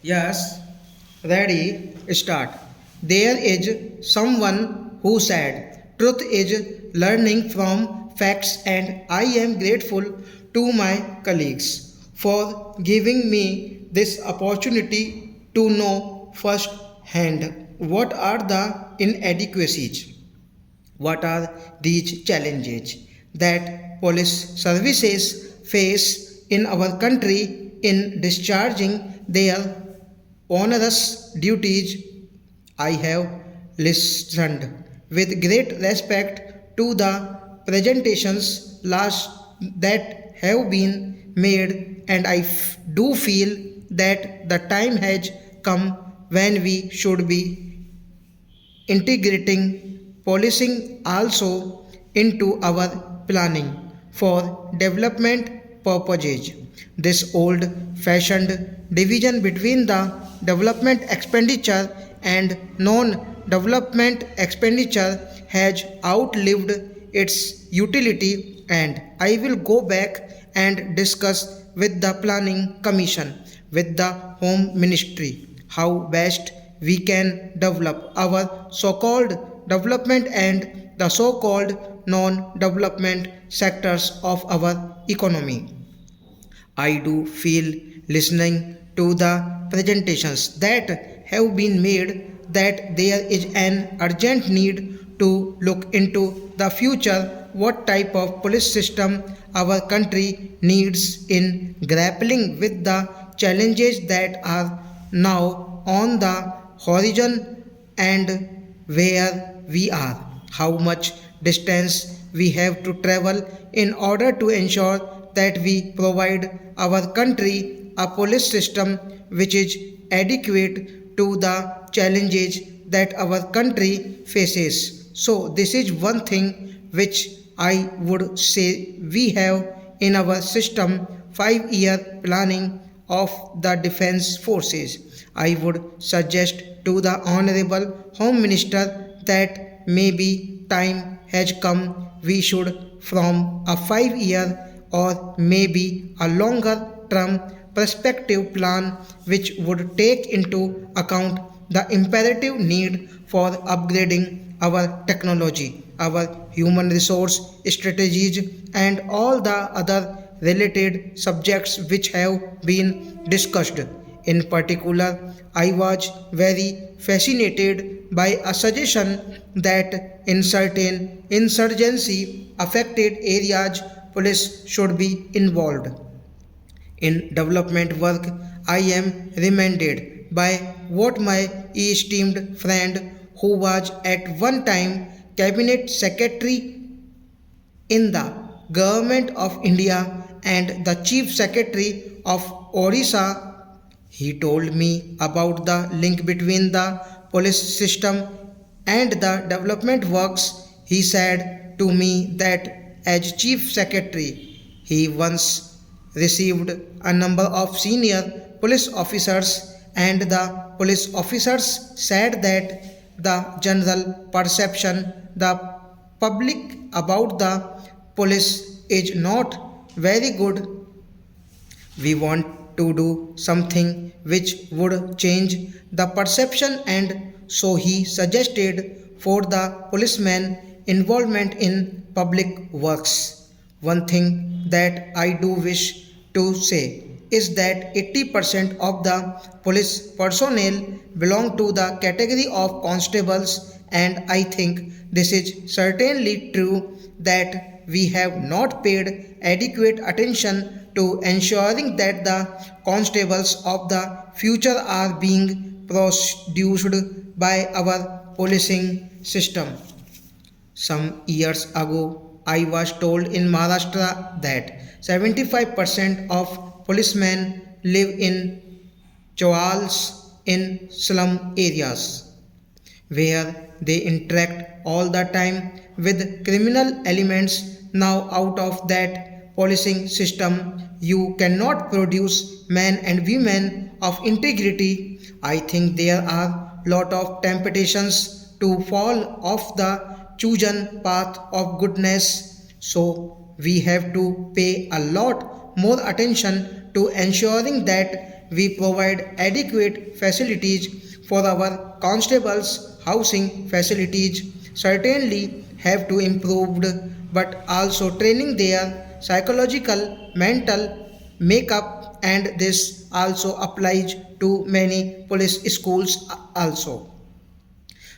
Yes, ready, start. There is someone who said, truth is learning from facts, and I am grateful to my colleagues for giving me this opportunity to know firsthand what are the inadequacies. What are these challenges that police services face in our country in discharging their onerous duties? I have listened with great respect to the presentations last that have been made, and do feel that the time has come when we should be integrating policing also into our planning for development purposes. This old fashioned division between the development expenditure and non development expenditure has outlived its utility, and I will go back and discuss with the planning commission, with the home ministry, how best we can develop our so called development and the so called non development sectors of our economy. I do feel listening to the presentations that have been made that there is an urgent need to look into the future what type of police system our country needs in grappling with the challenges that are now on the horizon, and where we are, how much distance we have to travel in order to ensure that we provide our country a police system which is adequate to the challenges that our country faces. So, this is one thing which I would say we have in our system 5-year planning of the defense forces. I would suggest to the Honorable Home Minister that maybe time has come we should from a 5-year or maybe a longer term perspective plan which would take into account the imperative need for upgrading our technology, our human resource strategies, and all the other related subjects which have been discussed. In particular, I was very fascinated by a suggestion that in certain insurgency affected areas, police should be involved. In development work, I am reminded by what my esteemed friend, who was at one time cabinet secretary in the government of India and the chief secretary of Orissa, he told me about the link between the police system and the development works. He said to me that as chief secretary, he once received a number of senior police officers, and the police officers said that the general perception the public about the police is not very good. We want to do something which would change the perception, and so he suggested for the policeman involvement in public works. One thing that I do wish to say is that 80% of the police personnel belong to the category of constables, and I think this is certainly true that we have not paid adequate attention to ensuring that the constables of the future are being produced by our policing system. Some years ago, I was told in Maharashtra that 75% of policemen live in chawals in slum areas where they interact all the time with criminal elements. Now, out of that policing system, you cannot produce men and women of integrity. I think there are lot of temptations to fall off the chosen path of goodness. So we have to pay a lot more attention to ensuring that we provide adequate facilities for our constables. Housing facilities certainly have to improved, but also training their psychological, mental makeup, and this also applies to many police schools also.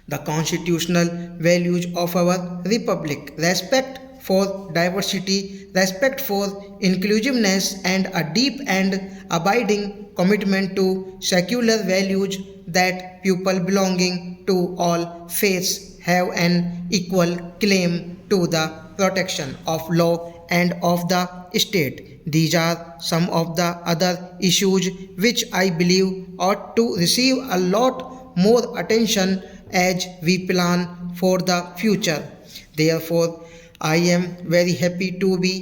The constitutional values of our republic: respect for diversity, respect for inclusiveness, and a deep and abiding commitment to secular values that people belonging to all faiths have an equal claim to the protection of law and of the state. These are some of the other issues which I believe ought to receive a lot more attention as we plan for the future. Therefore, I am very happy to be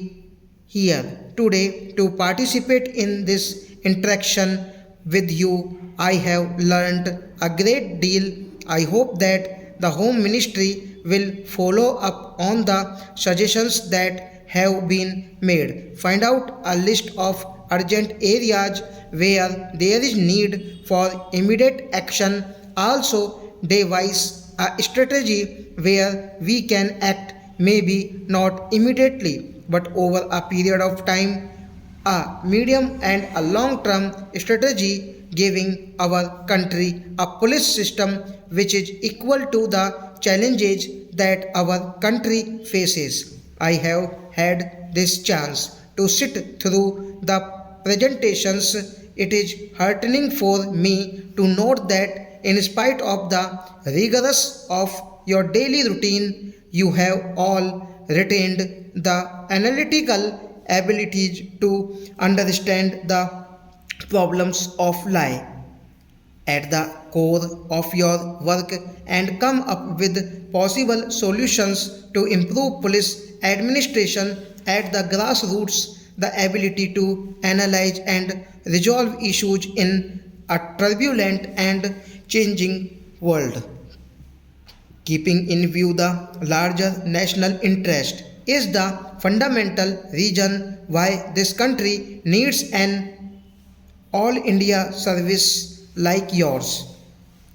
here today to participate in this interaction with you. I have learned a great deal. I hope that the Home Ministry will follow up on the suggestions that have been made. Find out a list of urgent areas where there is need for immediate action. Also, devise a strategy where we can act, maybe not immediately but over a period of time, a medium and a long term strategy, giving our country a police system which is equal to the challenges that our country faces. I have had this chance to sit through the presentations. It is heartening for me to note that in spite of the rigors of your daily routine, you have all retained the analytical abilities to understand the problems of life at the core of your work and come up with possible solutions to improve police administration at the grassroots. The ability to analyze and resolve issues in a turbulent and changing world, keeping in view the larger national interest, is the fundamental reason why this country needs an all India service like yours.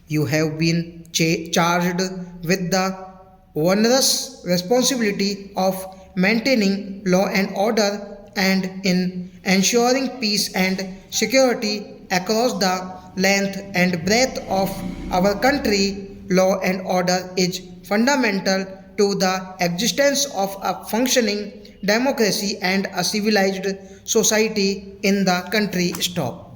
You have been charged with the onerous responsibility of maintaining law and order and in ensuring peace and security across the length and breadth of our country. Law and order is fundamental to the existence of a functioning democracy and a civilized society in the country. Stop.